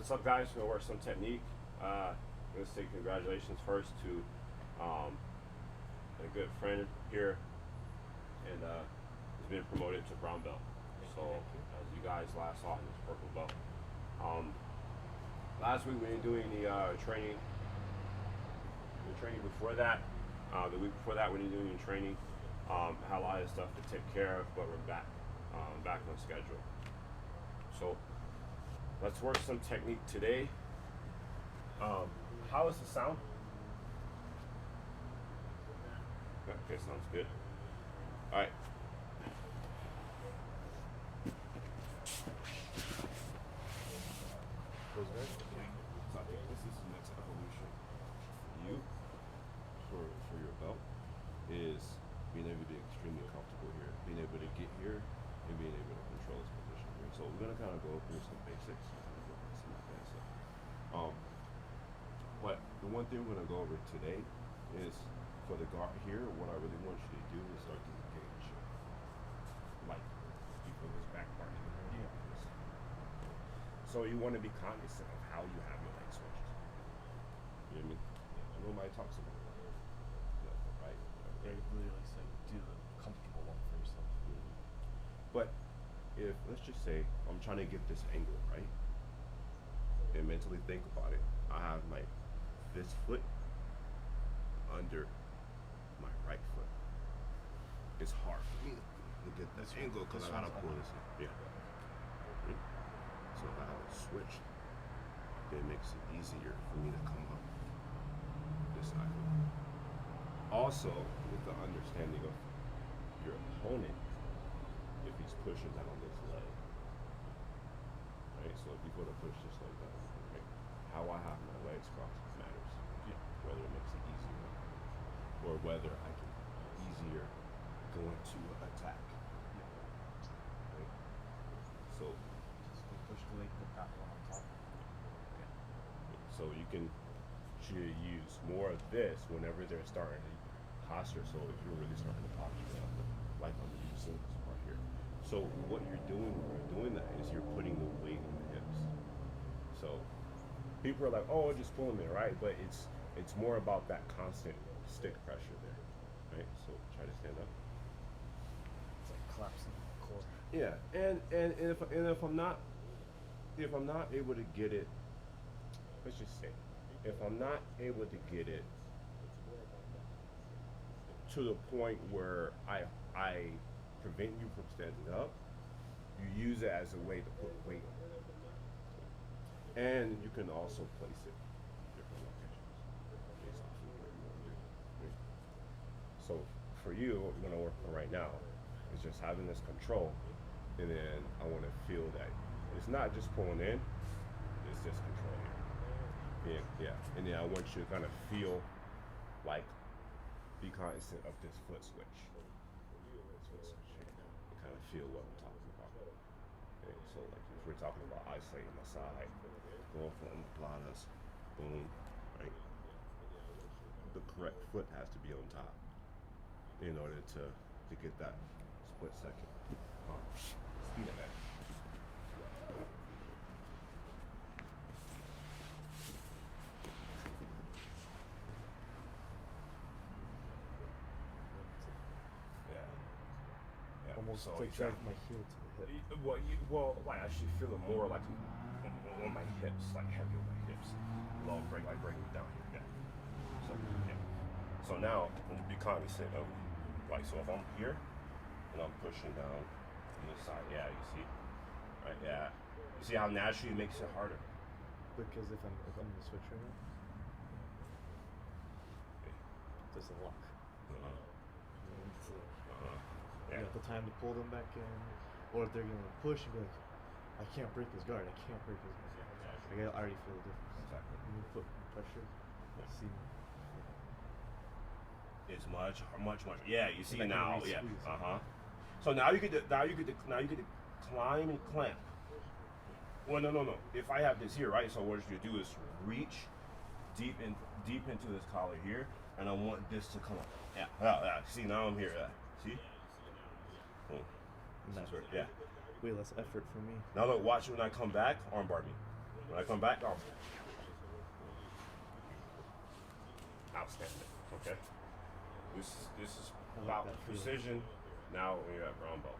What's up, guys? We're gonna work some technique. Let's say congratulations first to a good friend here, and he's been promoted to brown belt. So as you guys last saw, he's purple belt. Last week we were doing the training. The training before that, the week before that, we were doing training. Had a lot of stuff to take care of, but we're back on schedule. So let's work some technique today. How is the sound? Okay, sounds good. All right. Those guys? So I think this is the next evolution for you, for your belt, is being able to be extremely comfortable here, being able to get here, and being able to control this position here. So we're gonna kind of go through some basics, some advanced stuff. But the one thing we're gonna go over today is for the guard here. What I really want you to do is start to engage, like you feel this back part here. Yeah. So you want to be cognizant of how you have your leg switched. You know what I mean? Nobody talks about that. Yeah, right? They literally say do the comfortable one for yourself. But if, let's just say, I'm trying to get this angle, right? And mentally think about it. I have this foot under my right foot. It's hard for me to get that angle because I gotta pull this in. Yeah. Right? So if I have it switched, it makes it easier for me to come up this side. Also, with the understanding of your opponent, if he's pushing down this leg, right? So if you go to push this leg down, right? How I have my legs crossed matters. Yeah. Whether it makes it easier or whether I can easier go into attack. Yeah. Right? So Push the leg, put that one on top. yeah. So you can use more of this whenever they're starting to posture. So if you're really starting to posture up, like on the U.S.O.G right here. So what you're doing when you're doing that is you're putting the weight in the hips. So people are like, oh, just pulling it, right? But it's more about that constant stick pressure there, right? So try to stand up. It's like collapsing the core. Yeah, and if I'm not able to get it, let's just say, if I'm not able to get it to the point where I prevent you from standing up, you use it as a way to put weight on it. And you can also place it in different locations based off of where you want to do it. So for you, what we're going to work on right now is just having this control, and then I want to feel that it's not just pulling in, it's just control here. Yeah. And then I want you to kind of feel like, be cognizant of this foot switch. This foot switch here. And kind of feel what I'm talking about. Okay, so like if we're talking about isolating the side, going for omoplatas, boom, right? The correct foot has to be on top in order to get that split second speed of that. Yeah. Almost So like exactly. drag my heel to the hip. Well, like I should feel it more like on my hips, like heavy on my hips. Low break, like breaking down here. Yeah. So yeah. So now I'm gonna be cognizant of, like, so if I'm here and I'm pushing down on this side, yeah, you see, right? Yeah. You see how naturally it makes it harder. Because if I'm in the switch right now, there's a lock. Yeah. You have the time to pull them back in, or if they're gonna push and be like, I can't break his guard. I can't break his guard. Like, I already feel the difference. Exactly. When you put pressure, see. It's much. Yeah, you see Like now. a Yeah. re-squeeze. So now you get to climb and clamp. Well, no. If I have this here, right? So what you do is reach deep into this collar here, and I want this to come up. Yeah. See, now I'm here. See? Boom. Nice. Yeah. Way less effort for me. Now look, watch when I come back, armbar me. When I come back, outstanding. Okay. This is about precision. Now when you're at brown belt,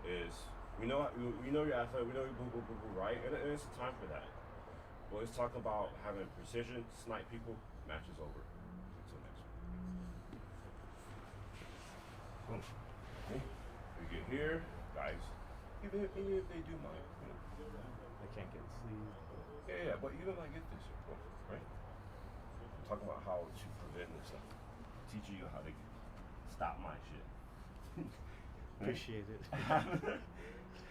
is we know your athlete, we know you right, and it's a time for that. But let's talk about having precision, snipe people, matches over. Until next one. Okay. We get here, guys. Even if they do mind, I can't get sleep. Yeah, but even when I get this, right? I'm talking about how to prevent this stuff. Teaching you how to stop my shit. Appreciate it.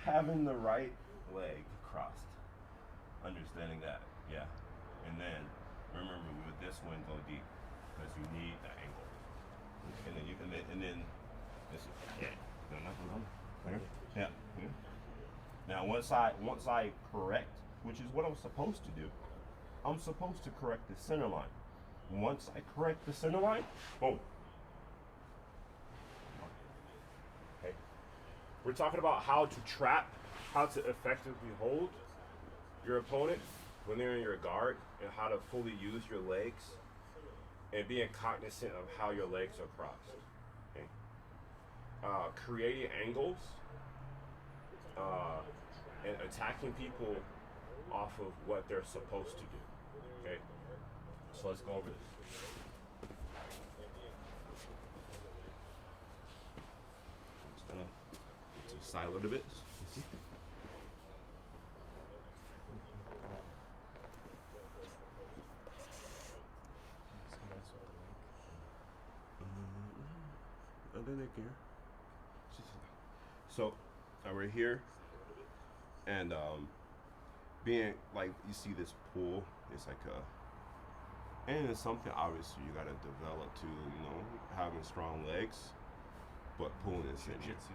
Having the right leg crossed. Understanding that, yeah. And then, remember with this one, go deep. Because you need that angle. And then this is, yeah. Yeah. Now once I correct, which is what I'm supposed to do, I'm supposed to correct the center line. Once I correct the center line, boom. Okay. We're talking about how to trap, how to effectively hold your opponent when they're in your guard, and how to fully use your legs, and being cognizant of how your legs are crossed. Okay. Creating angles, and attacking people off of what they're supposed to do. Okay. So let's go over this. I'm just gonna to the side a little bit. And then they care. So we're here, and being like you see this pool, it's like and it's something obviously you gotta develop to, having strong legs, but pulling is in. Jiu-Jitsu.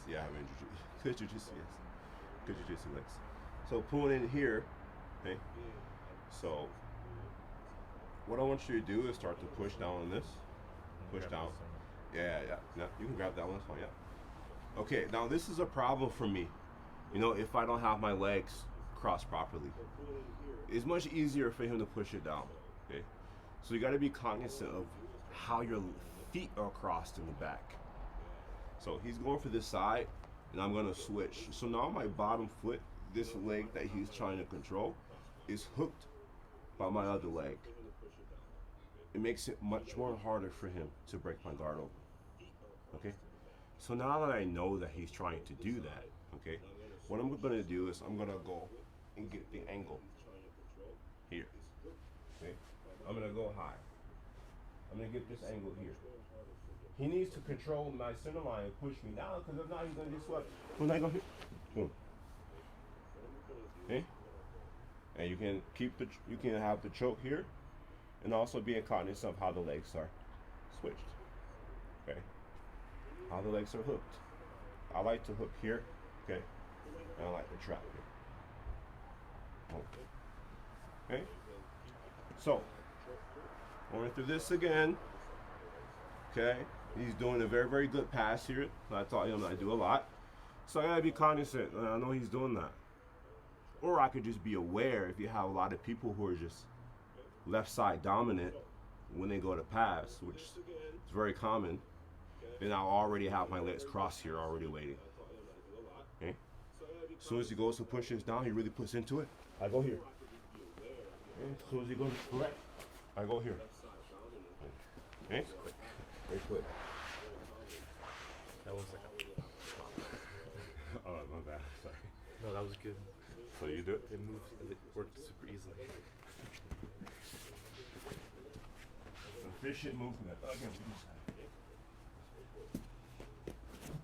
Yeah, having good jiu-jitsu, yes. Good jiu-jitsu legs. So pulling in here, okay. So what I want you to do is start to push down on this. Push down. Yeah. You can grab that one, that's fine, yeah. Okay, now this is a problem for me. If I don't have my legs crossed properly. It's much easier for him to push it down. Okay? So you gotta be cognizant of how your feet are crossed in the back. So he's going for this side, and I'm gonna switch. So now my bottom foot, this leg that he's trying to control, is hooked by my other leg. It makes it much more harder for him to break my guard open. Okay? So now that I know that he's trying to do that, okay, what I'm gonna do is I'm gonna go and get the angle here. Okay? I'm gonna go high. I'm gonna get this angle here. He needs to control my center line and push me down, because if not, he's gonna get swept. When I go here, boom. Okay? And you can have the choke here, and also being cognizant of how the legs are switched. Okay? How the legs are hooked. I like to hook here, okay? And I like to trap here. Okay? So, going through this again. Okay? He's doing a very, very good pass here. I taught him I do a lot. So I gotta be cognizant. I know he's doing that. Or I could just be aware if you have a lot of people who are just left side dominant when they go to pass, which is very common. Then I'll already have my legs crossed here, already waiting. Okay? As soon as he goes to push this down, he really puts into it. I go here. Okay? As soon as he goes to correct, I go here. Okay? Very quick. That was like Oh, my bad. Sorry. no, that was good. So you do it? It moved. It worked super easily. Efficient movement. Again,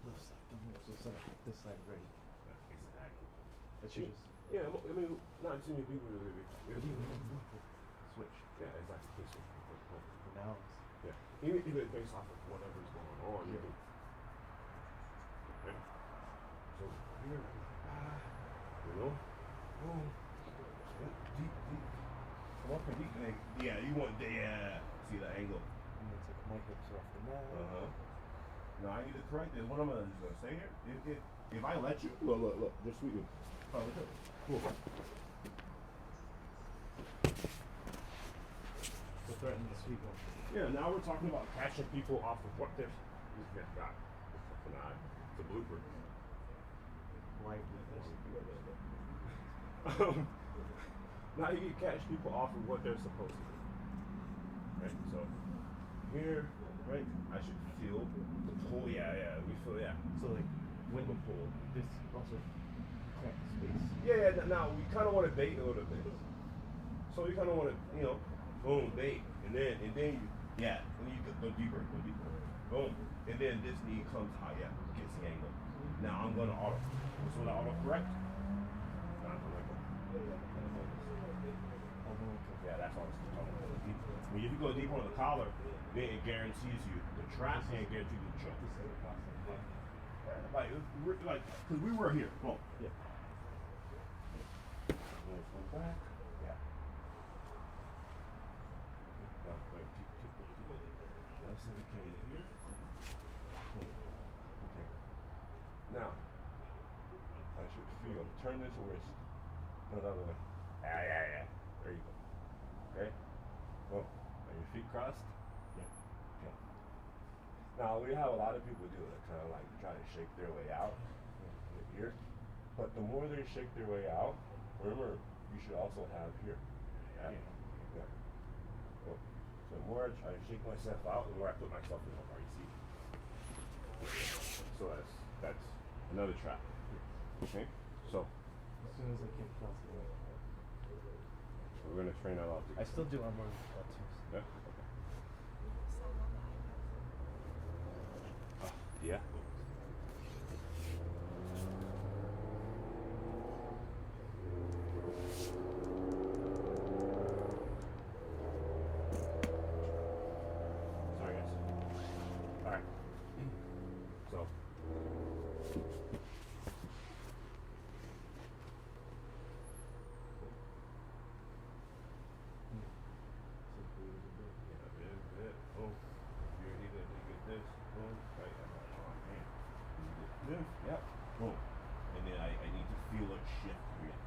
Left side, don't move. This side, ready. exactly. That should just Yeah, I mean, not too many people really. switch. Yeah, exactly. For now, Yeah. Even based off of whatever's going on, you can. Okay. So here, boom. Deep. Come up and deep. Yeah, you want see the angle. and it's like my hips are off the mat. Now I need to correct this. What I'm gonna say here, if I let you, look, just sweep it. Oh, look. Cool. To threaten the sweet one. Yeah, now we're talking about catching people off of what they're. It's a blooper. Why? Now you can catch people off of what they're supposed to do. Right? So here, right, I should feel the pull. Yeah, we feel, yeah. So like when The pull. this also crack space. Yeah, now we kind of want to bait a little bit. So you kind of want to, boom, bait, and then you, yeah, and you go deeper, boom, and then this knee comes high, yeah, gets the angle. Now I'm gonna auto. So when I auto correct, now I'm gonna go. Yeah, that's all. When you go deep on the collar, then it guarantees you the trap and guarantees you the choke. Like, because we were here. Boom. Yeah. Back. Yeah. Let's see if we can get here. Okay. Now, I should feel. Turn this wrist. No, the other way. Yeah. There you go. Okay. Boom. Are your feet crossed? Yeah. Okay. Now we have a lot of people do it, kind of like try to shake their way out here. But the more they shake their way out, remember, you should also have here. Yeah. Well, so the more I try to shake myself out, the more I put myself in the bar, you see. So that's another trap. Okay? So As soon as I get across the line. we're gonna train that out. I still do armbar tattoos. Yeah? Okay. Yeah. Sorry guys. Alright. So oh, you need to get this. Boom. Right. This. Yep. Boom. And then I need to feel it shift here.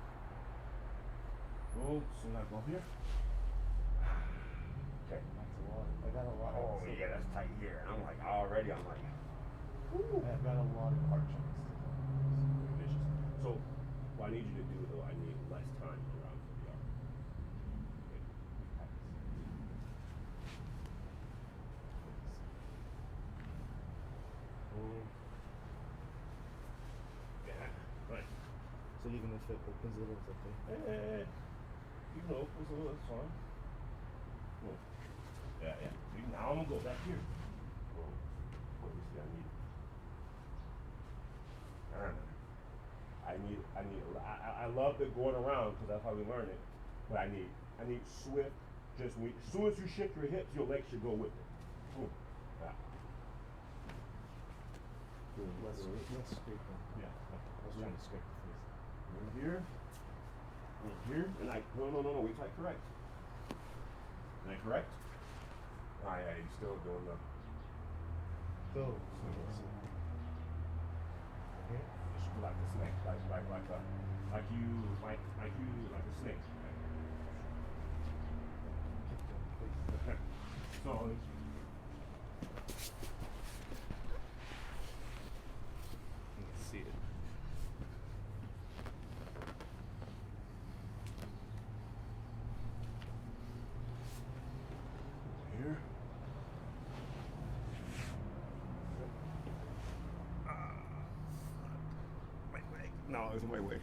Boom. So now go here. Okay. That's a lot. I got a lot. Oh yeah, that's tight here. I'm like already. I'm like. Woo. I've got a lot of arch on this. Vicious. So what I need you to do though, I need less time around the arm. Okay. Boom. Yeah. Right. So even if it opens a little, it's okay. You can open so that's fine. Boom. Yeah. Now I'm gonna go back here. Boom. What do you see? I love the going around because that's how we learn it. But I need swift. As soon as you shift your hips, your legs should go with it. Boom. Yeah. Let's scrape them. Yeah. I was trying to scrape the face. In here. And no, we type correct. Am I correct? Yeah, you're still doing the. Go. So let's see. Okay. Just like a snake, like a snake. So You can see it. here. My leg. No, it's my leg.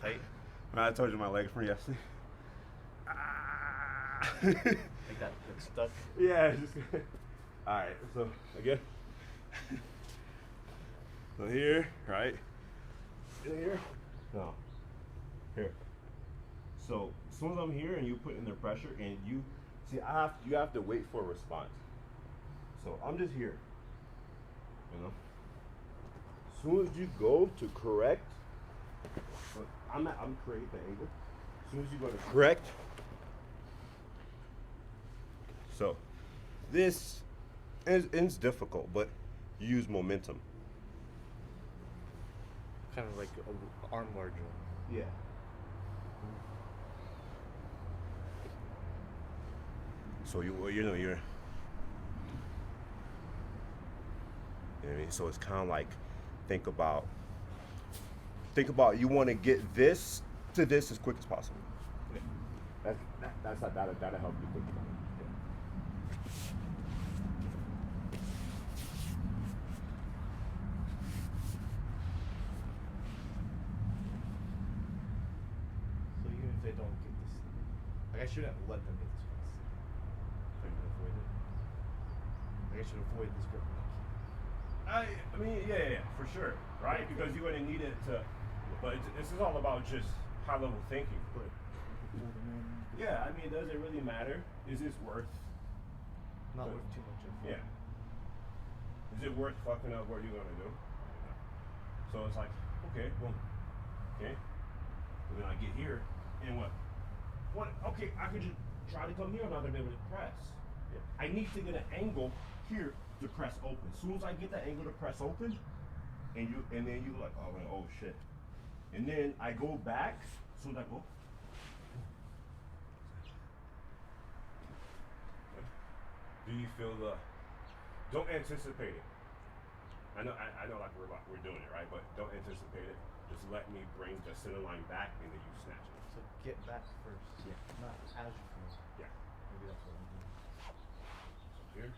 Tight. I told you my leg from yesterday. Like that gets stuck. Yeah. All right. So again. So here, right? Here. No. Here. So as soon as I'm here and you put in the pressure and you see, you have to wait for a response. So I'm just here. You know. As soon as you go to correct, I'm creating the angle. As soon as you go to correct. So this is difficult, but you use momentum. Kind of like an armbar drill. Yeah. So you know you're, you know what I mean? So it's kind of like think about you want to get this to this as quick as possible. Yeah. That'll help you think about it. So even if they don't get this, like I shouldn't let them get this one. If I can avoid it, like I should avoid this grip. I mean, yeah, for sure, right? Because you're going to need it to, but this is all about just high level thinking. But Yeah, I mean, does it really matter? Is this worth? not worth too much of. Yeah. Is it worth fucking up what you're gonna do? So it's like, okay, boom, okay. And then I get here, and what? What? Okay, I could just try to come here. I'm not gonna be able to press. Yeah. I need to get an angle here to press open. As soon as I get that angle to press open, and then you like, oh shit. And then I go back. As soon as I go. Do you feel the? Don't anticipate it. I know like we're doing it right, but don't anticipate it. Just let me bring the center line back, and then you snatch it. So get back first. Yeah. Not as you come. Yeah. Maybe that's what I'm doing. So here.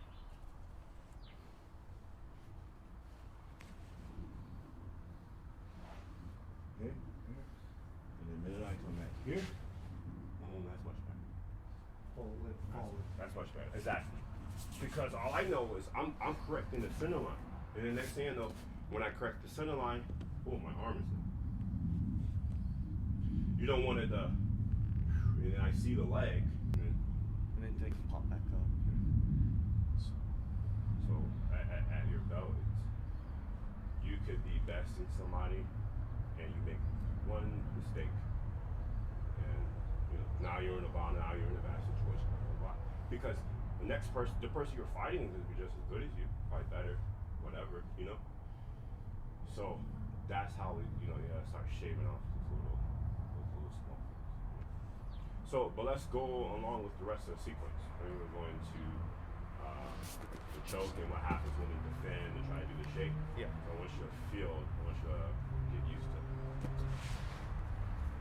Okay. And the minute I come back here, that's much better. Forward. That's much better. Exactly. Because all I know is I'm correcting the center line. And the next thing I know, when I correct the center line, oh, my arm is in. You don't want it to, and then I see the leg. And then take the pop back up. So at your belt, you could be besting somebody, and you make one mistake, and now you're in a bond, now you're in a bad situation. Because the next person, the person you're fighting is gonna be just as good as you, probably better, whatever, So that's how you gotta start shaving off those little small things. So, but let's go along with the rest of the sequence. I mean, we're going to the choke and what happens when you defend and try to do the shake. Yeah. So I want you to feel, I want you to get used to.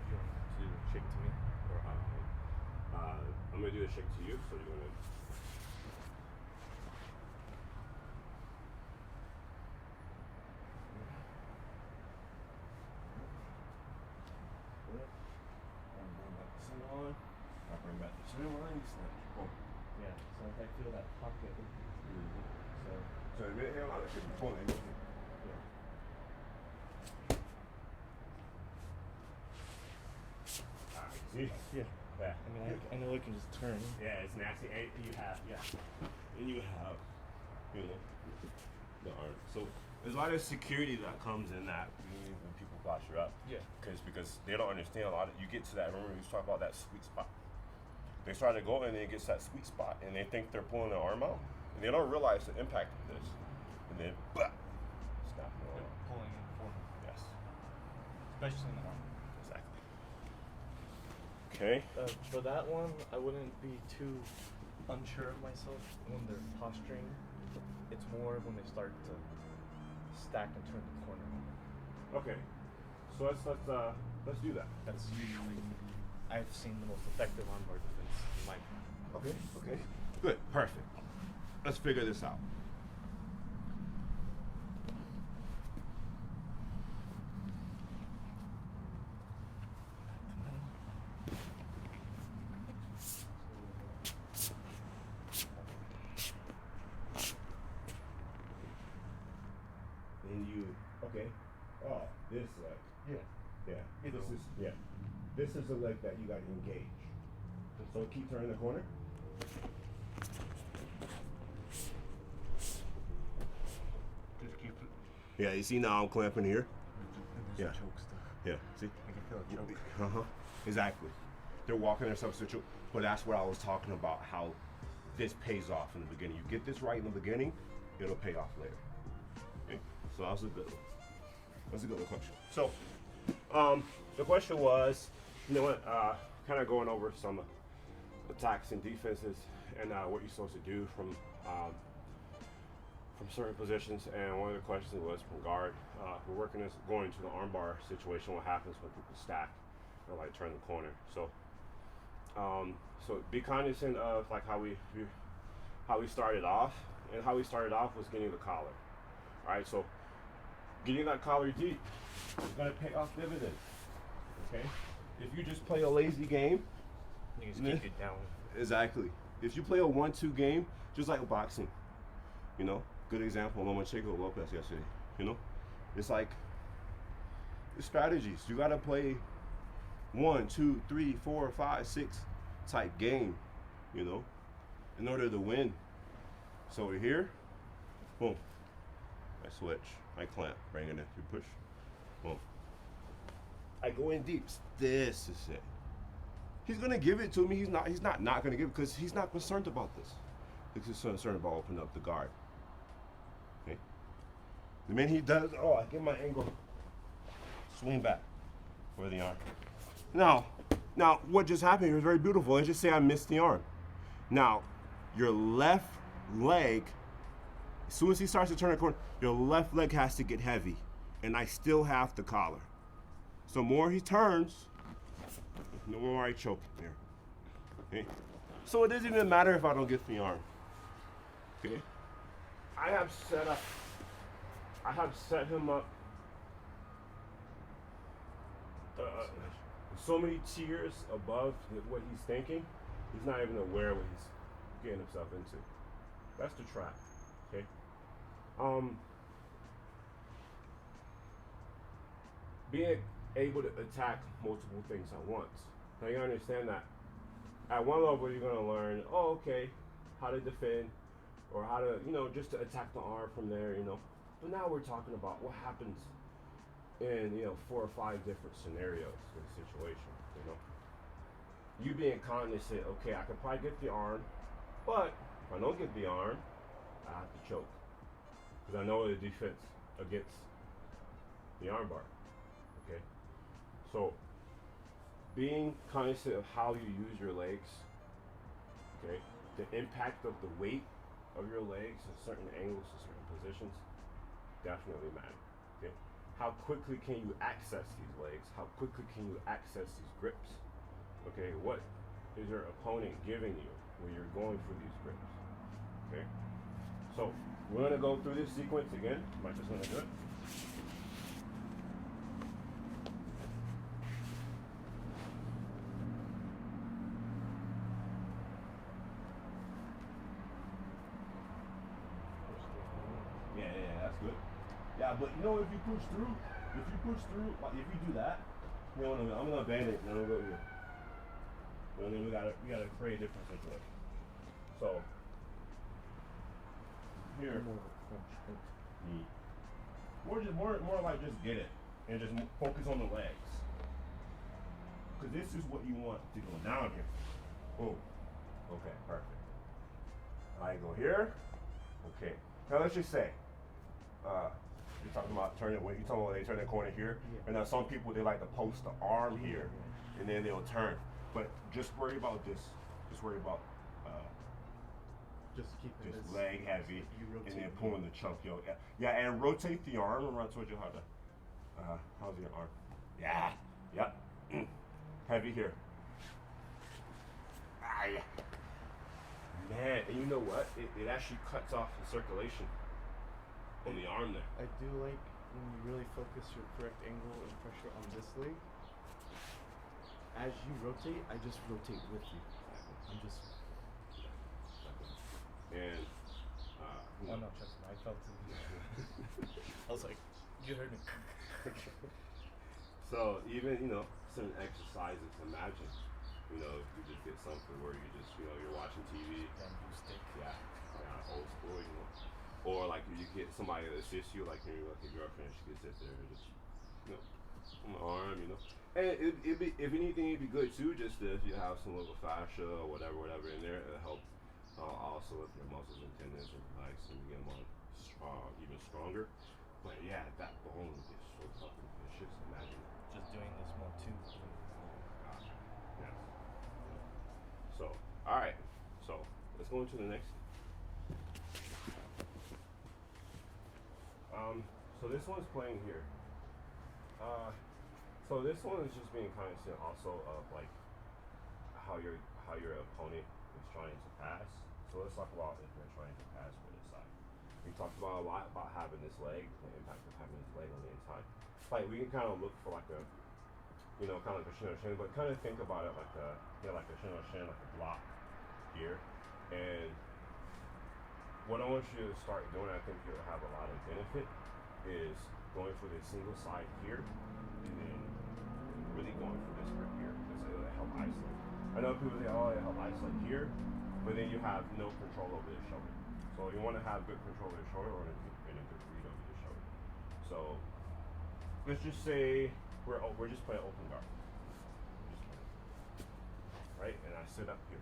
You want to do the shake to me? Or I'm gonna do the shake to you, so you're gonna. I bring back the center line, you snatch. Boom. yeah. So if I feel that pocket open. So a lot of people pulling. Yeah. Alright, see? Yeah. Yeah. I mean, I know it can just turn. Yeah, it's nasty. And you have, and you have, the arm. So there's a lot of security that comes in that when people posture up. Yeah. Because they don't understand a lot of, you get to that, remember we was talking about that sweet spot. They start to go and then it gets that sweet spot and they think they're pulling their arm out. And they don't realize the impact of this. And then, snap the arm. Pulling in forward. Yes. Especially in the arm. Exactly. Okay. For that one, I wouldn't be too unsure of myself when they're posturing. It's more when they start to stack and turn the corner. Okay. So let's do that. That's usually I've seen the most effective armbar defense in my opinion. Okay. Good. Perfect. Let's figure this out. And oh, this leg. Yeah. This is the leg that you got to engage. So keep turning the corner. Just keep it. Yeah, you see now I'm clamping here. There's Yeah. choke stuff. Yeah, see? I can feel it choke. Uh-huh. Exactly. They're walking their substitute, but that's what I was talking about, how this pays off in the beginning. You get this right in the beginning, it'll pay off later. Okay? So that was a good one. That's a good question. So, the question was, kind of going over some attacks and defenses, and what you're supposed to do from certain positions. And one of the questions was from guard. We're working this going to the armbar situation. What happens when people stack or like turn the corner? So so be cognizant of like how we started off, and how we started off was getting the collar. All right, so getting that collar deep is gonna pay off dividends. Okay, if you just play a lazy game, You just keep it down. exactly. If you play a 1-2 game, just like boxing, you know, good example, Lomachenko Lopez yesterday. You know, it's like the strategies. You gotta play 1, 2, 3, 4, 5, 6 type game, you know, in order to win. So we're here, boom. I switch, I clamp, bring it in, you push, boom. I go in deep. This is it. He's gonna give it to me. He's not gonna give it because he's not concerned about this. He's concerned about opening up the guard. Okay. The minute he does, oh, I get my angle, swing back for the arm. Now, what just happened here is very beautiful. Let's just say I missed the arm. Now, your left leg, as soon as he starts to turn the corner, your left leg has to get heavy, and I still have the collar. So more he turns, the more I choke there. Okay? So it doesn't even matter if I don't get the arm. Okay? I have set him up so many tiers above what he's thinking. He's not even aware what he's getting himself into. That's the trap. Okay? Being able to attack multiple things at once. Now you understand that at one level you're gonna learn, how to defend, or how to, just to attack the arm from there, But now we're talking about what happens in, 4 or 5 different scenarios in the situation, You being cognizant, okay, I can probably get the arm, but if I don't get the arm, I have to choke. Because I know the defense against the armbar. Okay? So, being cognizant of how you use your legs, okay, the impact of the weight of your legs in certain angles, in certain positions, definitely matter. Okay? How quickly can you access these legs? How quickly can you access these grips? Okay, what is your opponent giving you when you're going for these grips? Okay? So, we're gonna go through this sequence again. Am I just gonna do it? Yeah, that's good. Yeah, but if you push through, like if you do that, I'm gonna bend it and then we'll go here. And then we gotta create a different situation. So here, more like just get it and just focus on the legs, because this is what you want to go down here. Boom. Okay, perfect. I go here. Okay. Now let's just say, you're talking about turning. You're talking about they turn the corner here, and now some people they like to post the arm here, and then they'll turn. But just worry about this. Just worry about Just keeping just this leg heavy, and then rotate. pulling the chunk. Yeah, and rotate the arm. Remember I told you how to. How's your arm? Yeah. Yep. Heavy here. Ah, man, and you know what? It actually cuts off the circulation on the arm there. I do like when you really focus your correct angle and pressure on this leg. As you rotate, I just rotate with you. I'm just. And Oh no, trust me, I felt it. I was like, you heard me. so even certain exercises. Imagine if you just get something where you just you're watching TV. Bamboo stick. Yeah, old school. Or like you get somebody that assists you, like your girlfriend, she can sit there and just on the arm, And it'd be, if anything, it'd be good too, just if you have some little fascia or whatever in there, it'll help also with your muscles and tendons and relax and get them on even stronger. But yeah, that bone is so tough and vicious. Imagine Just doing this more too. gosh. Yes. So, all right. So let's let's go into the next. So this one's playing here. So this one is just being cognizant also of like how your opponent is trying to pass. So let's talk about if they're trying to pass for this side. We talked about a lot about having this leg, the impact of having this leg on the inside. Like we can kind of look for like a, you know, kind of like a shin or shin, but kind of think about it like a, like a shin or shin, like a block here. And what I want you to start doing, I think you'll have a lot of benefit, is going for this single side here, and then really going for this right here, because it'll help isolate. I know people say, oh, it'll help isolate here, but then you have no control over the shoulder. So you want to have good control of the shoulder and a good read over the shoulder. So let's just say we're just playing open guard, right? And I sit up here.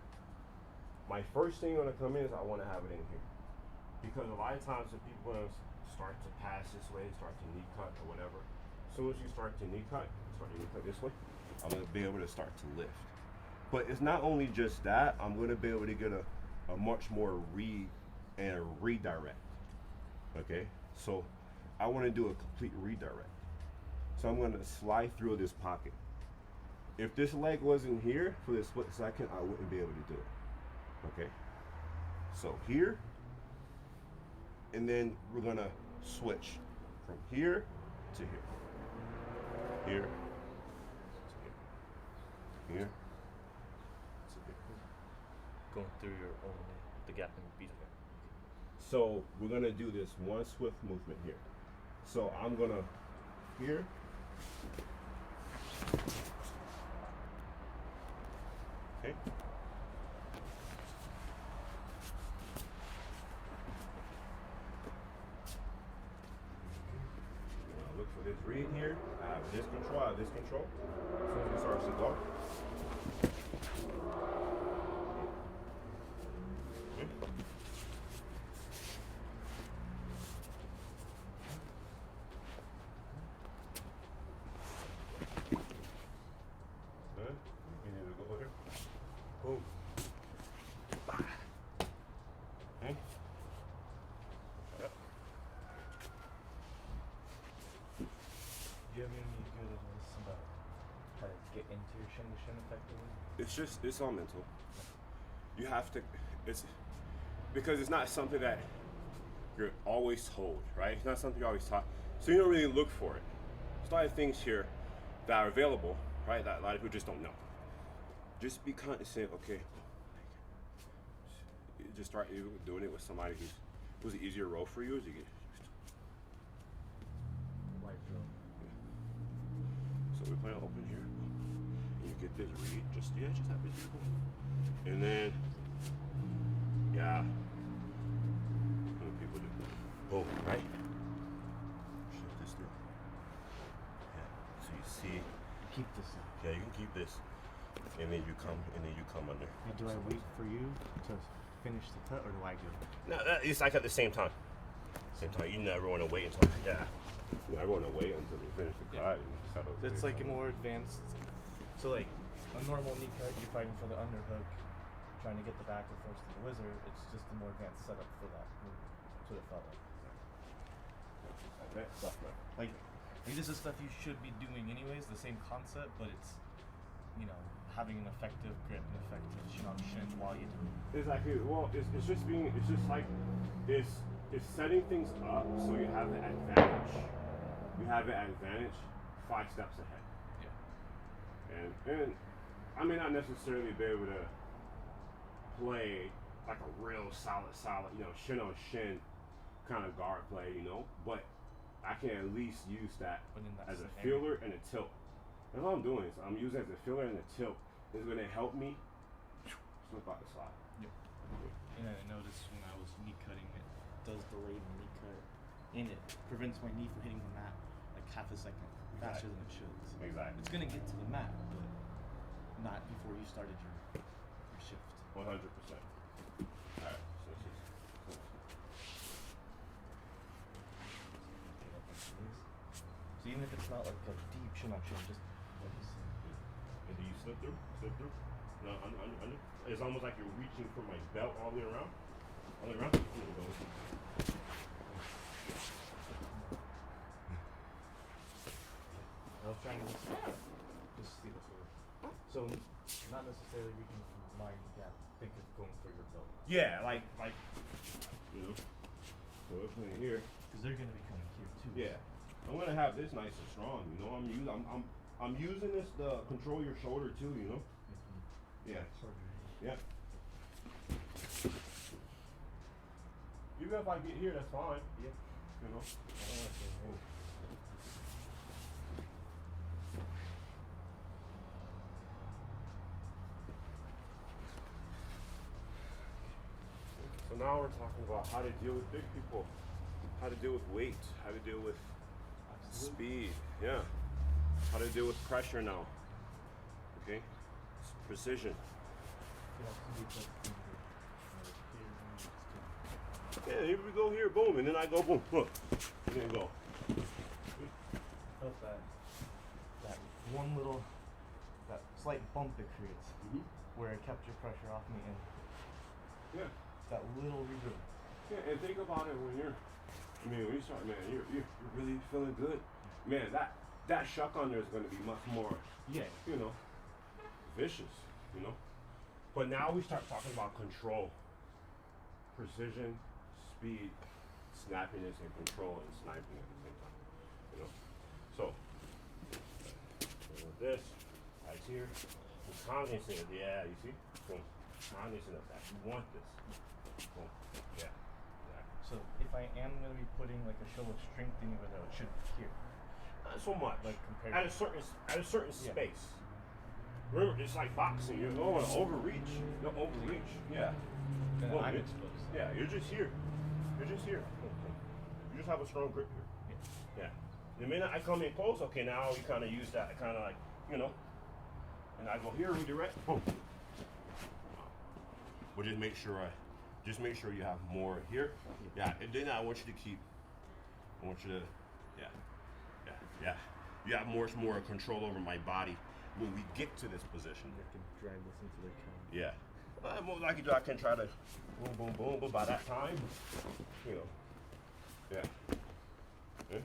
My first thing gonna come in is I want to have it in here, because a lot of times if people start to pass this way, start to knee cut or whatever, as soon as you start to knee cut this way, I'm gonna be able to start to lift. But it's not only just that, I'm gonna be able to get a much more read and a redirect. Okay, so I want to do a complete redirect. So I'm gonna slide through this pocket. If this leg wasn't here for this split second, I wouldn't be able to do it. Okay, so here, and then we're gonna switch from here to here, here to here, here to here. Going through your own the gap in your beat. So we're gonna do this one swift movement here. So I'm gonna here. Okay. Look for this read here. I have this control. I have this control. As soon as it starts to go. Okay. Good. You need to go here. Boom. Okay. Yep. Do you have any good advice about how to get into your shin to shin effectively? It's all mental. You have to, it's because it's not something that you're always told, right? It's not something you're always taught. So you don't really look for it. There's a lot of things here that are available, right? That a lot of people just don't know. Just be conscious, okay. You just start doing it with somebody who's an easier role for you as you get used to. White drill. So we're playing open here. And you get this read, just have it here. And then, yeah. What people do. Boom, right? Shift this through. Yeah. So you see. Keep this in. Yeah, you can keep this. And then you come under. And do I wait for you to finish the cut, or do I do it? No, it's like at the same time. Same time. You never want to wait until You never want to wait until you finish the cut. Yeah. It's like a more advanced. So like a normal knee cut, you're fighting for the underhook, trying to get the back or force to the wizard. It's just a more advanced setup for that move. That's what it felt like. Okay. Like this is stuff you should be doing anyways. The same concept, but it's having an effective grip, an effective shin on shin while you do it. Exactly. Well, it's setting things up so you have the advantage. You have the advantage 5 steps ahead. Yeah. And I may not necessarily be able to play like a real solid, shin on shin kind of guard play, but I can at least use that as a filler and a tilt. That's all I'm doing. So I'm using it as a filler and a tilt. It's going to help me slip out the slide. Yep. And I noticed when I was knee cutting, it does delay the knee cut, and it prevents my knee from hitting the mat like half a second faster than it should. So exactly. It's going to get to the mat, but not before you started your shift. 100%. All right. So even if it's not like a deep shin on shin, just And do you slip through? No, under. it's almost like you're reaching from my belt all the way around. All the way around. There you go. I was trying to just see the sort of. So not necessarily reaching from my gap. Think of going for your belt. Yeah, like you know. So it's in here. Because they're gonna be coming here too. Yeah, I'm gonna have this nice and strong. You know, I'm using this to control your shoulder too. You know. Yeah. Yeah. Even if I get here, that's fine. Yeah. You know. So now we're talking about how to deal with big people, how to deal with weight, how to deal with speed, yeah, how to deal with pressure now. Okay, precision. Yeah, here we go here, boom, and then I go boom, look, and then go. Felt that one little, that slight bump it creates, where it kept your pressure off me, and Yeah. that little regroup. Yeah, and think about it when you're, when you start, man, you're really feeling good. Man, that shuck on there is going to be much more, you know, vicious, you know. But now we start talking about control, precision, speed, snappiness, and control and sniping at the same time, you know. So, with this, right here, the cognizant of, yeah, you see? Boom. Cognizant of that. You want this. Boom. Yeah. So if I am going to be putting like a show of strength anywhere though, it should be here. Not so much. Like compared at a certain Yeah. space. Remember, it's like boxing. You don't want to overreach. You don't overreach. Yeah. Then Boom, I'm it- exposed. Yeah, you're just here. You're just here. Boom, boom. You just have a strong grip here. Yeah. The minute I come in close, okay, now we kind of use that kind of like, you know, and I go here, redirect, boom. But just make sure you have more here. Yeah, and then I want you to keep, I want you to, yeah. You have more control over my body when we get to this position. You can drag this into the camera. Yeah. Most likely I can try to boom, boom, boom, but by that time, you know, yeah. Yeah.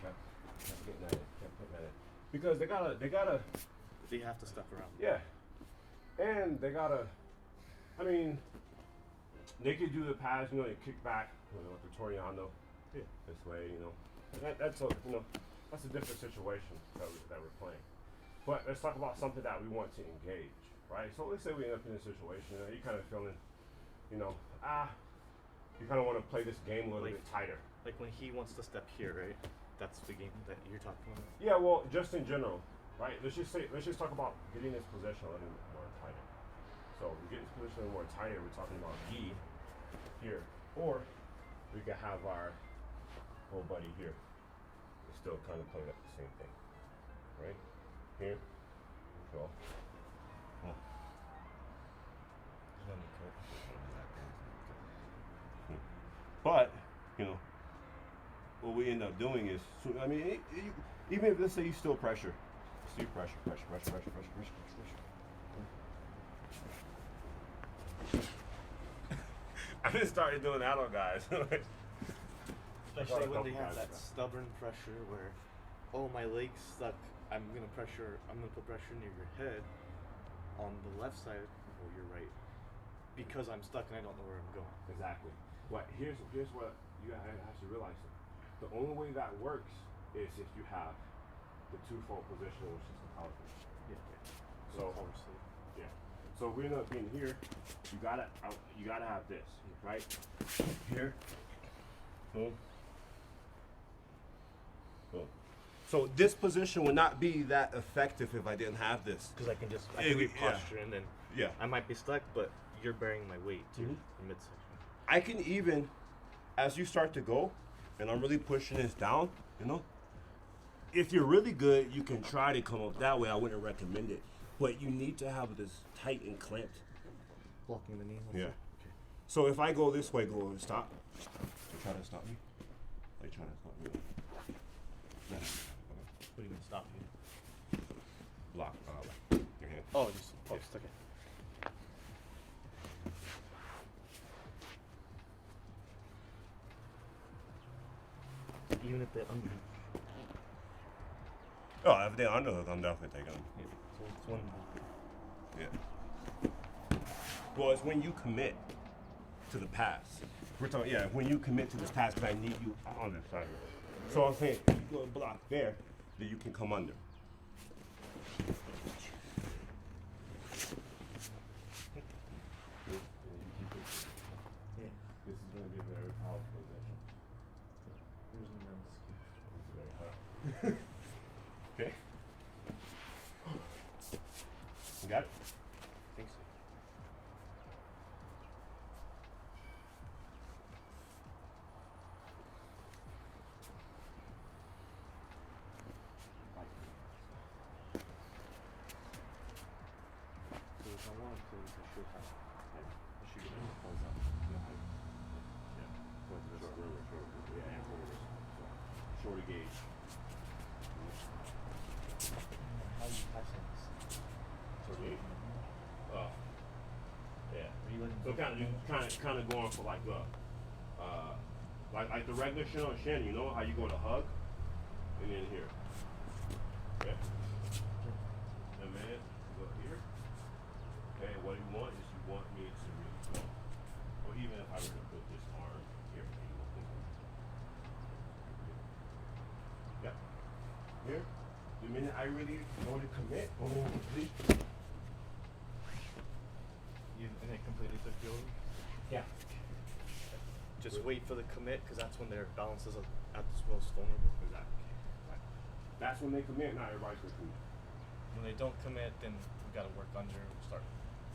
Kept getting at it, kept putting at it. Because they gotta, They have to stuff around. yeah. And they gotta, I mean, they could do the pass, you know, they kick back, you know, with the Toriano, this way, you know. And that's a, you know, that's a different situation that we're playing. But let's talk about something that we want to engage, right? So let's say we end up in a situation, you know, you're kind of feeling, you know, you kind of want to play this game a little bit tighter. Like when he wants to step here, right? That's the game that you're talking about. Yeah, well, just in general, right? Let's just talk about getting this position a little bit more tighter. So we get this position a little more tighter. We're talking about gi here, or we can have our whole buddy here. We're still kind of playing up the same thing, right? Here, control. But you know, what we end up doing is, so, I mean, even if let's say you still pressure, pressure. I just started doing that on guys. Especially when they have that stubborn pressure where, oh, my leg's stuck. I'm gonna put pressure near your head on the left side or your right because I'm stuck and I don't know where I'm going. Exactly. But here's what you have to realize. The only way that works is if you have the two-fold position, which is the power position. Yeah. So yeah. So we end up being here. You gotta have this, right? Here. Boom. Boom. So this position would not be that effective if I didn't have this. Because I can be posturing and Yeah. I might be stuck, but you're bearing my weight too, the midsection. I can even, as you start to go, and I'm really pushing this down, you know, if you're really good, you can try to come up that way. I wouldn't recommend it. But you need to have this tight and clamped. Blocking the knee. Yeah. Okay. So if I go this way, go and stop, trying to stop me? Are you trying to stop me? No. What do you mean stop you? Block. Your hand. Oh, just post. Okay. Even if they're under. Oh, if they're underhook, I'm definitely taking them. Yeah. So it's one. Yeah. Well, it's when you commit to the pass. We're talking, yeah, when you commit to this pass, because I need you on this side. So I'm saying, if you go block there, then you can come under. Yeah. This is going to be a very powerful position. There's no numbers. It's very hard. Okay. You got it? I think so. So if I want to close, I should have. I should get it close up. Yeah. Go to this. Yeah, shorter gauge. How are you passing this? Me? Yeah. Are you letting So kind of going for like like the regular shin on shin. You know how you go to hug, and then here. Okay. And then you go here. Okay. What you want is you want me to really go, or even if I were to put this arm here, you will think. Yeah. Here. The minute I really want to commit, boom, please. And it completely took you over? Yeah. Just wait for the commit, because that's when their balances are at its most vulnerable. Exactly. That's when they commit, not everybody's going to commit. When they don't commit, then we got to work under,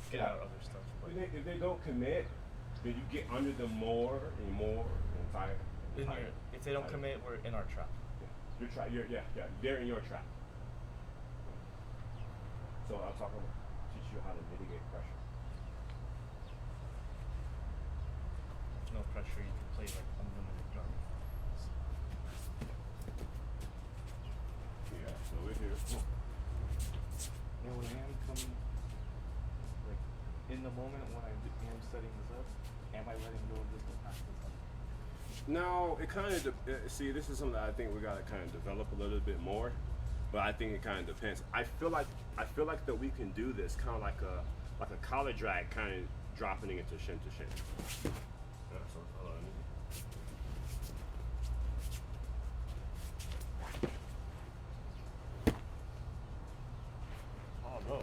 get out other stuff. If they don't commit, then you get under them more and more and tired. If they don't commit, we're in our trap. Yeah. They're in your trap. So I'm talking about teach you how to mitigate pressure. No pressure, you can play like unlimited drum. Yeah, so we're here. Now when I am coming, like in the moment when I am setting this up, am I letting go of this to pass this up? No, it kind of see. This is something that I think we gotta kind of develop a little bit more, but I think it kind of depends. I feel like that we can do this kind of like a collar drag, kind of dropping it into shin to shin. Yeah, so, hold on. Oh no.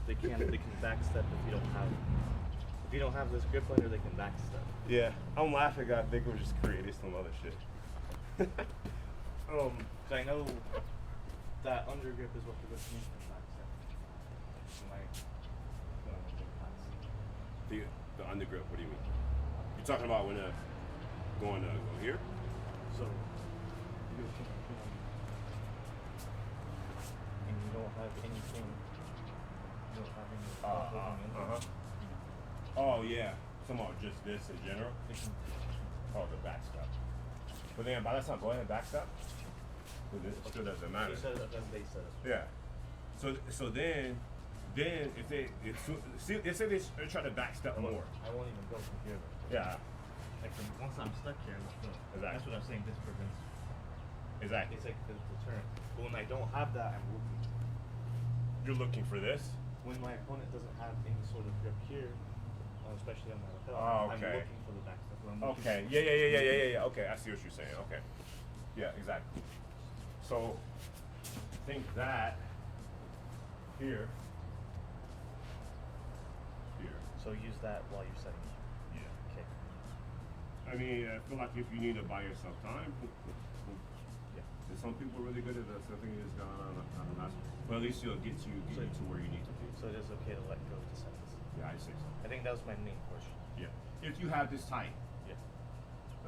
They can backstep if you don't have this grip under, they can backstep. Yeah, I'm laughing. I think we're just creating some other shit. 'Cause I know that under grip is what prevents me from backstep. The undergrip. What do you mean? You're talking about when going to go here? So you do and you don't have anything. You don't have any. Oh yeah. Some about just this in general. Oh, the back step. But then by the time go ahead back step. But it still doesn't matter. You set it up as they set it. Yeah. So then if they say they try to back step more. I won't even go from here though. Yeah. Like once I'm stuck here, I'm stuck. Exactly. That's what I'm saying. This prevents. Exactly. It's like the turn. But when I don't have that, I'm looking. You're looking for this? When my opponent doesn't have any sort of grip here, especially on my lapel, Oh, okay. I'm looking for the back step. Okay. Yeah. Okay, I see what you're saying. Okay. Yeah, exactly. So think that here. So use that while you're setting. Yeah. Okay. I mean, I feel like if you need to buy yourself time, Yeah. there's some people really good at that. So I think it's gone on a master. But at least you'll get you to where you need to be. So it is okay to let go to set this. Yeah, I say so. I think that was my main question. Yeah. If you have this tight. Yeah.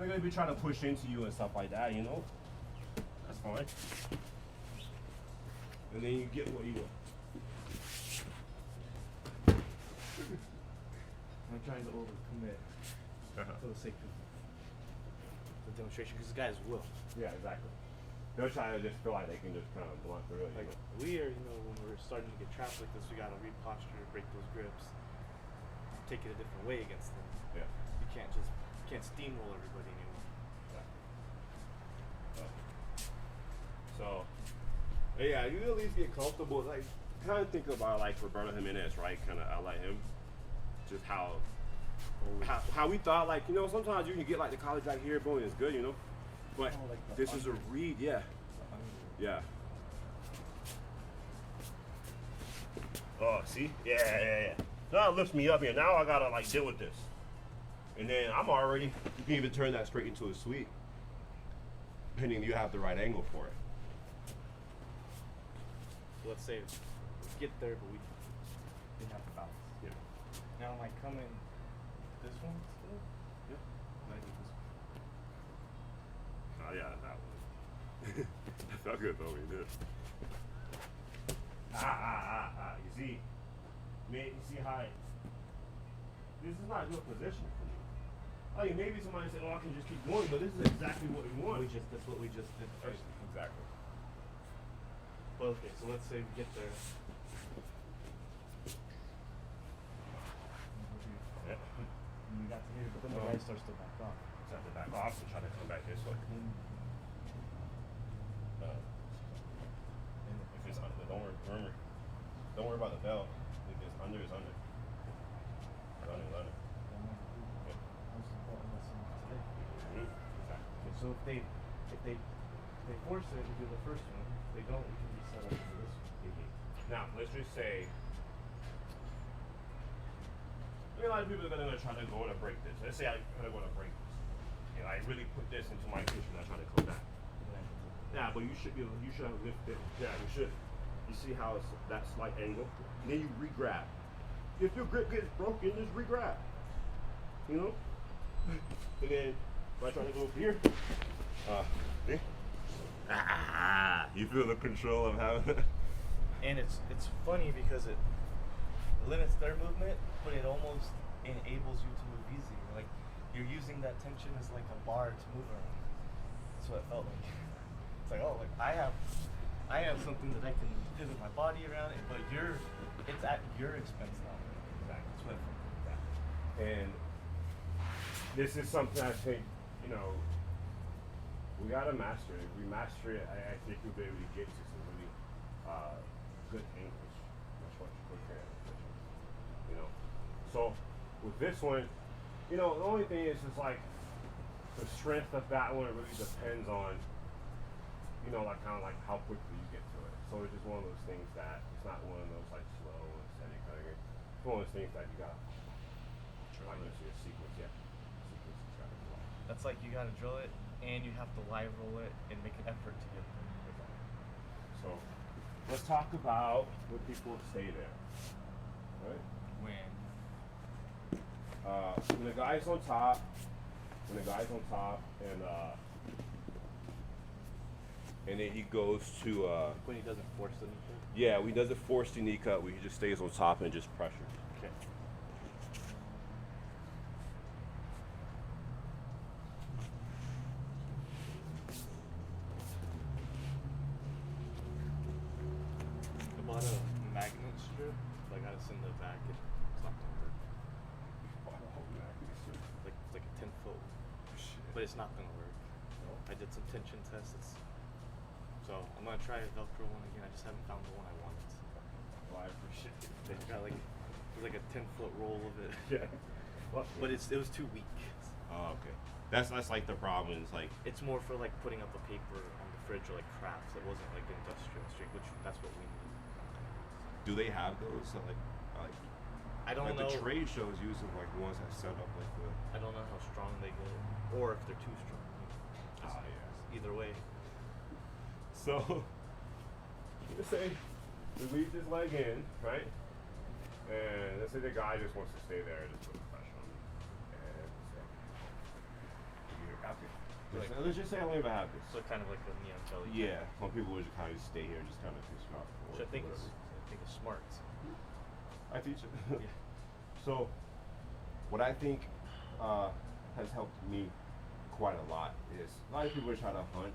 They're gonna be trying to push into you and stuff like that, you know? That's fine. And then you get what you want. I'm trying to overcommit for the sake of the demonstration because guys will. Yeah, exactly. They'll try to just feel like they can just kind of blunt through it. Like we are, when we're starting to get trapped like this, we gotta reposture, break those grips, take it a different way against them. Yeah. You can't steamroll everybody anymore. So, yeah, you at least get comfortable. Like, kind of think about like Roberto Jimenez, right? Kind of, I like him. Just how we thought, like, sometimes you can get like the college right here, boom, it's good, But like this is a read, yeah. Yeah. Oh, see? Yeah. Now it lifts me up here. Now I gotta like deal with this. And then you can even turn that straight into a sweep. Depending you have the right angle for it. So let's say we get there, but we didn't have the balance. Yeah. Now am I coming this one still? Yeah. I do this one. Oh yeah, that one. That felt good though when you did. You see? You see how this is not a good position for me. Like maybe somebody said, I can just keep going, but this is exactly what we want. That's what we just did first. Exactly. Well, okay, so let's say we get there. Yeah. And we got to here, but then the guy starts to back off. Just have to back off and try to come back this way. If it's under, don't worry about the bell. If it's under, it's under. It's under, it's under. Most important lesson today. Exactly. Okay, so if they force it, we do the first one. If they don't, we can reset up to this one. Now, let's just say, a lot of people are gonna try to go to break this. Let's say I'm gonna go to break this. I really put this into my cushion. I'm trying to come back. Yeah, but you should have lifted. Yeah, you should. You see how it's that slight angle? And then you re-grab. If your grip gets broken, just re-grab. And then if I try to go up here, see? You feel the control of having. And it's funny because it limits their movement, but it almost enables you to move easy. Like you're using that tension as like a bar to move around. That's what it felt like. It's like, like I have something that I can pivot my body around, but it's at your expense now. Exactly. That's what it felt like. And this is something I think, we gotta master it. If we master it, I think we'll be able to get to some really good angles. That's what you put there. So with this one, the only thing is just like the strength of that one really depends on, like kind of like how quickly you get to it. So it's just one of those things that it's not one of those like slow and steady cutting. It's one of those things that you gotta like you see a sequence, sequence you gotta do. That's like you gotta drill it and you have to live roll it and make an effort to get there. So let's talk about when people stay there. Right? When the guy's on top, and then he goes to When he doesn't force anything? yeah, he doesn't force the knee cut, he just stays on top and just pressure. Okay. I bought a magnet strip, but I got to send it back. It's not gonna work. It's like a 10-foot, but it's not gonna work. I did some tension tests. So I'm gonna try a Velcro one again. I just haven't found the one I wanted. Well, I appreciate it. They got there's like a 10-foot roll of it. Yeah. But it was too weak. Oh, okay. That's like the problem. It's like It's more for like putting up a paper on the fridge or like crafts. It wasn't like industrial strength, which that's what we need. do they have those? So like I don't like know. the trade shows use of like ones that set up like the. I don't know how strong they get, or if they're too strong. Yeah. Either way. So let's say we leave this leg in, right? And let's say the guy just wants to stay there and just put pressure on me. And you're happy. Let's just say I don't even have this. So kind of like a neon jelly. Yeah, some people would just kind of stay here and just kind of fish out. Which I think is smart. I teach it. Yeah. So what I think has helped me quite a lot is a lot of people try to hunt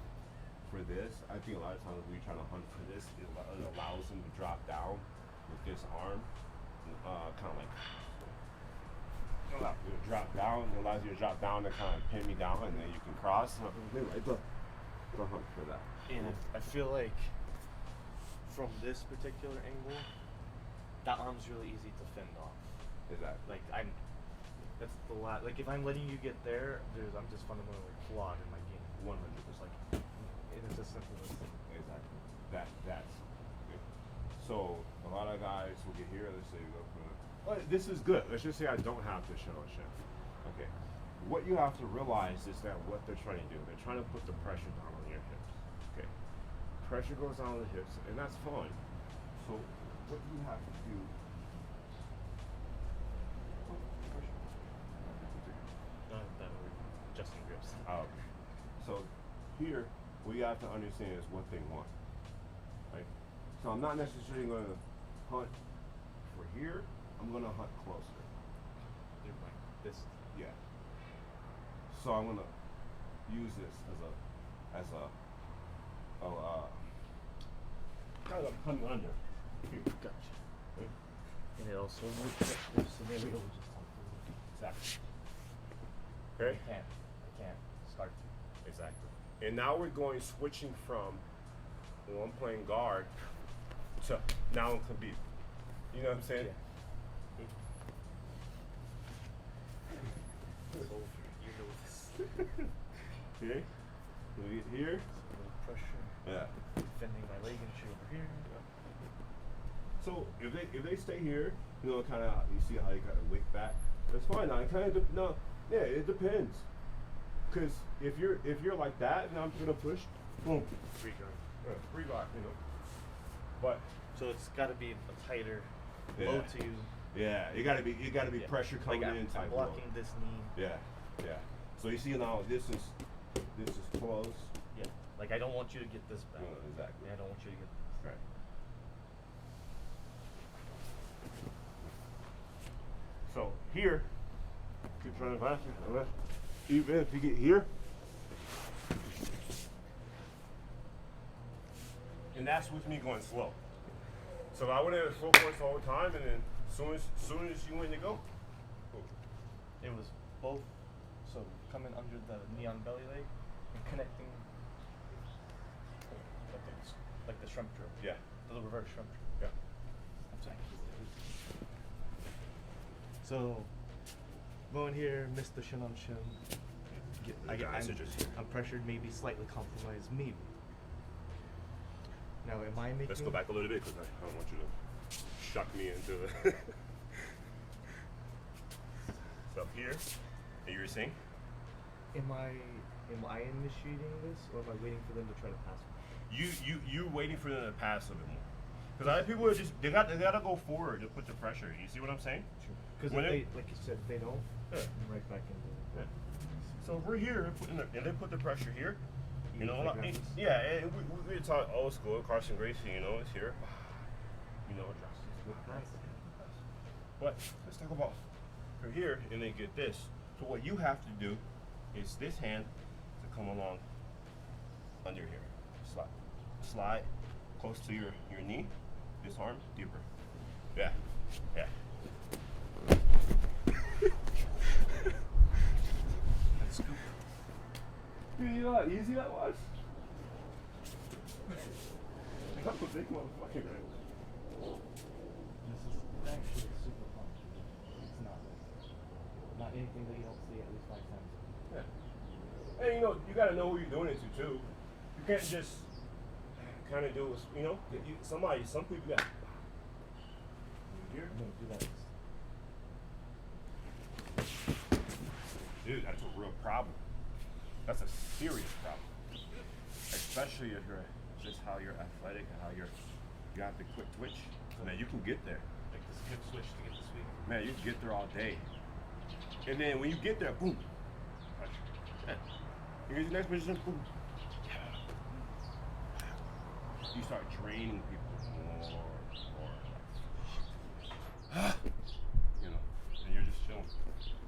for this. I think a lot of times when you try to hunt for this, it allows them to drop down with this arm, kind of like you drop down. It allows you to drop down and kind of pin me down, and then you can cross. And I like the hunt for that. And I feel like from this particular angle, that arm's really easy to fend off. Exactly. Like that's the lot. Like if I'm letting you get there, I'm just fundamentally flawed in my game. 100%. Like, and it's as simple as Exactly. That's good. So a lot of guys will get here. Let's say, well, this is good. Let's just say I don't have the shin on shin. Okay. What you have to realize is that what they're trying to do, they're trying to put the pressure down on your hips. Okay. Pressure goes down on the hips, and that's fine. So what you have to do. not that we're adjusting grips. Okay. So here, what you have to understand is what they want. Right? So I'm not necessarily going to hunt for here. I'm going to hunt closer. You're like this. Yeah. So I'm going to use this as a kind of hunting under. Here. Gotcha. Right? And it also would fit this scenario we just talked about. Exactly. Okay. I can't start to. Exactly. And now we're switching from when I'm playing guard to now I'm Khabib. You know what I'm saying? Yeah. So you know this. Okay. We get here. A little pressure. Yeah. Defending my leg and shit over here. So if they stay here, you know, kind of you see how they kind of wick back. That's fine. I kind of no. Yeah, it depends. Cause if you're like that, and I'm gonna push, boom, Free guard. free guard, you know. But So it's got to be a tighter Yeah. low to you. yeah, you gotta be Yeah. pressure coming like in I'm type blocking low. this knee. Yeah. So you see now this is close. Yeah. Like I don't want you to get this back. Exactly. I don't want you to get this. Right. So here, keep trying to faster. Even if you get here, and that's with me going slow. So I would have slow points all the time, and then soon as you win to go, It was both. So coming under the knee on belly leg and connecting like the shrimp drill. yeah, The reverse shrimp drill. yeah. So going here, missed the shin on shin. I'm pressured, maybe slightly compromised, maybe. Now, am I making? Let's go back a little bit because I don't want you to shock me into the. So here, and you were saying? Am I initiating this, or am I waiting for them to try to pass me? You waiting for them to pass a bit more. Because other people are just they gotta go forward to put the pressure. You see what I'm saying? Because When if it- they, like you said, if they don't, Yeah. I'm right back into it. Yeah. So if we're here, and they put the pressure here, you know, Like like, this. yeah, and we taught old school, Carson Gracie, you know, it's here. You know, but let's talk about we're here and then get this. So what you have to do is this hand to come along under here. Slide close to your knee. This arm deeper. Yeah. And scoop. You know how easy that was? I'm a big motherfucker. This is actually super fun. It's not anything that you don't see at least 5 times. Yeah. And you know, you gotta know who you're doing it to too. You can't just kind of do it, you know, some people got here. I'm gonna do that. Dude, that's a real problem. That's a serious problem. Especially if you're just how you're athletic and how you have the quick twitch. Man, you can get there. Like this quick switch to get this week. Man, you can get there all day. And then when you get there, boom. Yeah. Here's the next position, boom. You start draining people more. You know, and you're just chilling.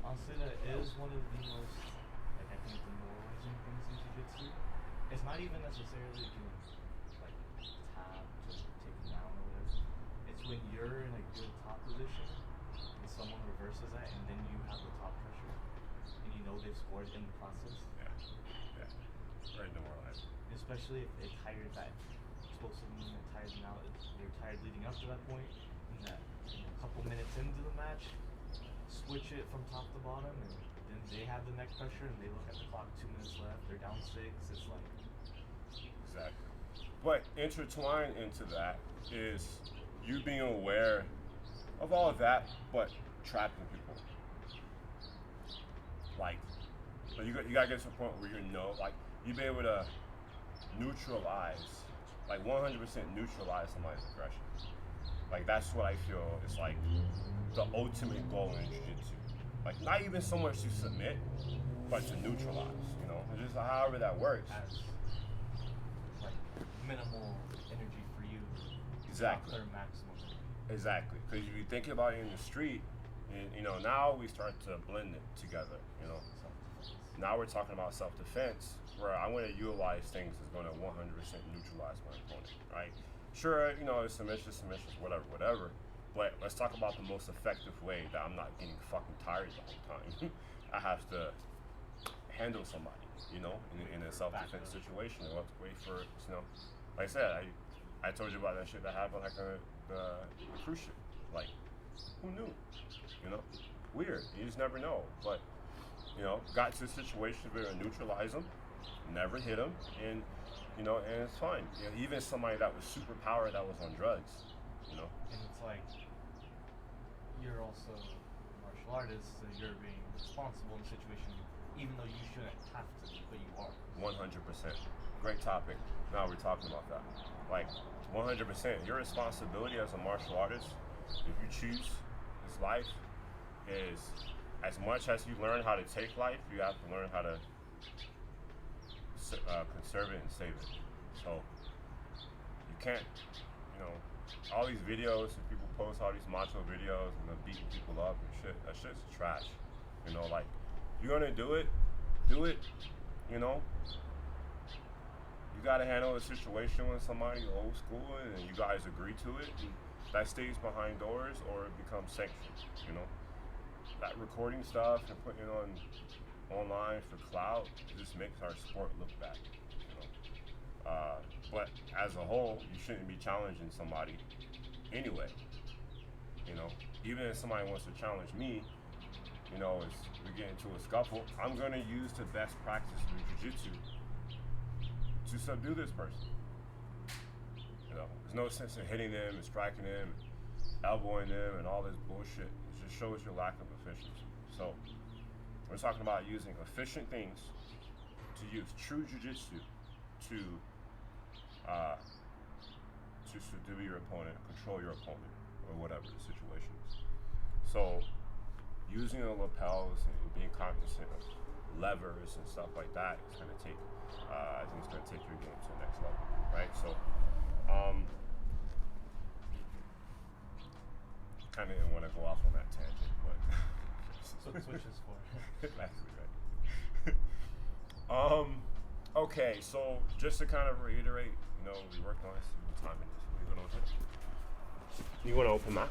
Honestly, that is one of the most, like, I think, demoralizing things in jiu-jitsu. It's not even necessarily getting, like, tapped or taken down or whatever. It's when you're in a good top position and someone reverses that and then you have the top pressure and you know they've scored in the process. Yeah. Very demoralizing. Especially if it tired that explosive movement tired them out. They're tired leading up to that point, and that a couple minutes into the match, switch it from top to bottom, and then they have the neck pressure, and they look at the clock, 2 minutes left, they're down 6. It's like Exactly. But intertwined into that is you being aware of all of that, but trapping people. Like you gotta get to a point where you know, like, you be able to neutralize, like 100% neutralize somebody's aggression. Like, that's what I feel is like the ultimate goal in jiu-jitsu. Like, not even so much to submit, but to neutralize, you know? And just however that works. as like minimal energy for you. Exactly. Their maximum. Exactly. Because if you think about it in the street, and, you know, now we start to blend it together, you know? Self-defense. Now we're talking about self-defense, where I'm going to utilize things that's going to 100% neutralize my opponent, right? Sure, you know, submissions, whatever. But let's talk about the most effective way that I'm not getting fucking tired the whole time. I have to handle somebody, you know, in a self-defense situation. I have to wait for, you know, like I said, I told you about that shit that happened, like the cruise ship. Like, who knew? You know, weird. You just never know. But, you know, got to a situation where I neutralize them, never hit them, and, you know, and it's fine. You know, even somebody that was super powered that was on drugs, you know. And it's like you're also a martial artist, so you're being responsible in the situation, even though you shouldn't have to, but you are. 100%. Great topic. Now we're talking about that. Like, 100%. Your responsibility as a martial artist, if you choose this life, is as much as you learn how to take life, you have to learn how to conserve it and save it. So you can't, you know, all these videos and people post all these macho videos and they're beating people up and shit. That shit's trash. You know, like, you're gonna do it, you know. You gotta handle a situation with somebody old school and you guys agree to it, and that stays behind doors or it becomes sanctioned, you know. That recording stuff and putting it on online for clout just makes our sport look bad, you know. But as a whole, you shouldn't be challenging somebody anyway. You know, even if somebody wants to challenge me, you know, as we get into a scuffle, I'm gonna use the best practice of jiu-jitsu to subdue this person. You know, there's no sense in hitting them and striking them, elbowing them, and all this bullshit. It just shows your lack of efficiency. So we're talking about using efficient things to use true jiu-jitsu to subdue your opponent, control your opponent, or whatever the situation is. So using the lapels and being cognizant of levers and stuff like that is going to take, I think it's going to take your game to the next level, right? So, kind of didn't want to go off on that tangent, but So the switch is for. exactly right. Okay, so just to kind of reiterate, you know, we worked on this, what time it is. We're going to open. You want to open that?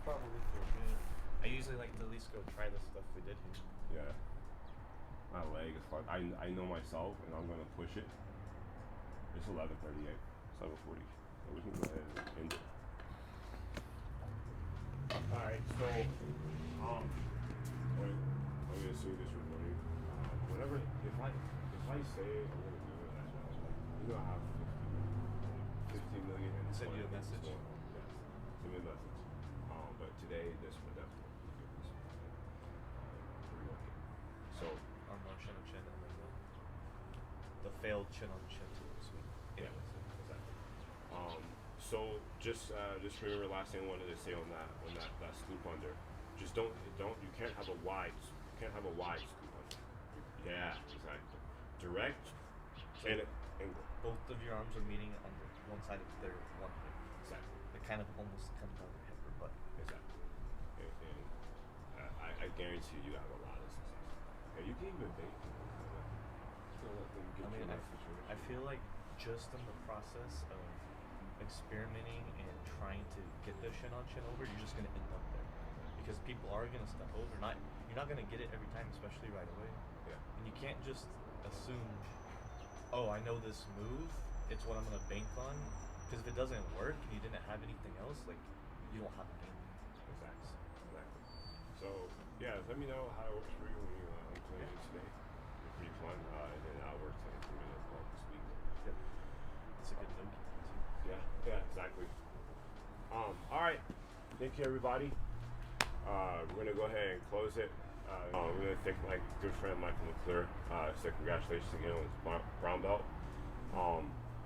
Probably for a minute. I usually like to at least go try the stuff we did here. Yeah. My leg is fucked. I know myself, and I'm gonna push it. It's 11:38, 7:40. So we can go ahead and end it. All right. So, let me assume this recording. Whenever if I say it, I'm gonna do it. You're gonna have 15 million. And Send you a message. Yes. Send me a message. But today, this one definitely. So. Armbar, chin on chin, and then the failed chin on chin. Yeah, exactly. So just remember last thing I wanted to say on that scoop under. Just don't you can't have a wide scoop under. Yeah, exactly. Direct and angle. Both of your arms are meeting on one side of their one hip. Exactly. It kind of almost comes out of the hip or butt. Exactly. And I guarantee you have a lot of success. Yeah, you can even bait. So let them get I mean, you in that situation. I feel like just in the process of experimenting and trying to get the shin on chin over, you're just gonna end up there because people are gonna step over. You're not gonna get it every time, especially right away. Yeah. And you can't just assume, oh, I know this move. It's what I'm gonna bank on. Because if it doesn't work and you didn't have anything else, like you don't have a game. Exactly. So yeah, let me know how it works for you when you play it today. It's pretty fun, and then I'll work to implement it as well this week. Yep. It's a good look. Yeah, exactly. All right. Thank you, everybody. We're gonna go ahead and close it. We're gonna thank my good friend Michael McClure. So congratulations again on his brown belt.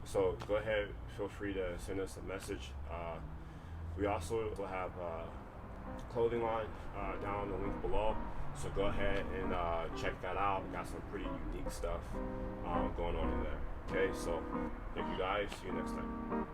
So go ahead, feel free to send us a message. We also will have clothing line down the link below. So go ahead and check that out. We got some pretty unique stuff going on in there. Okay, so thank you guys. See you next time.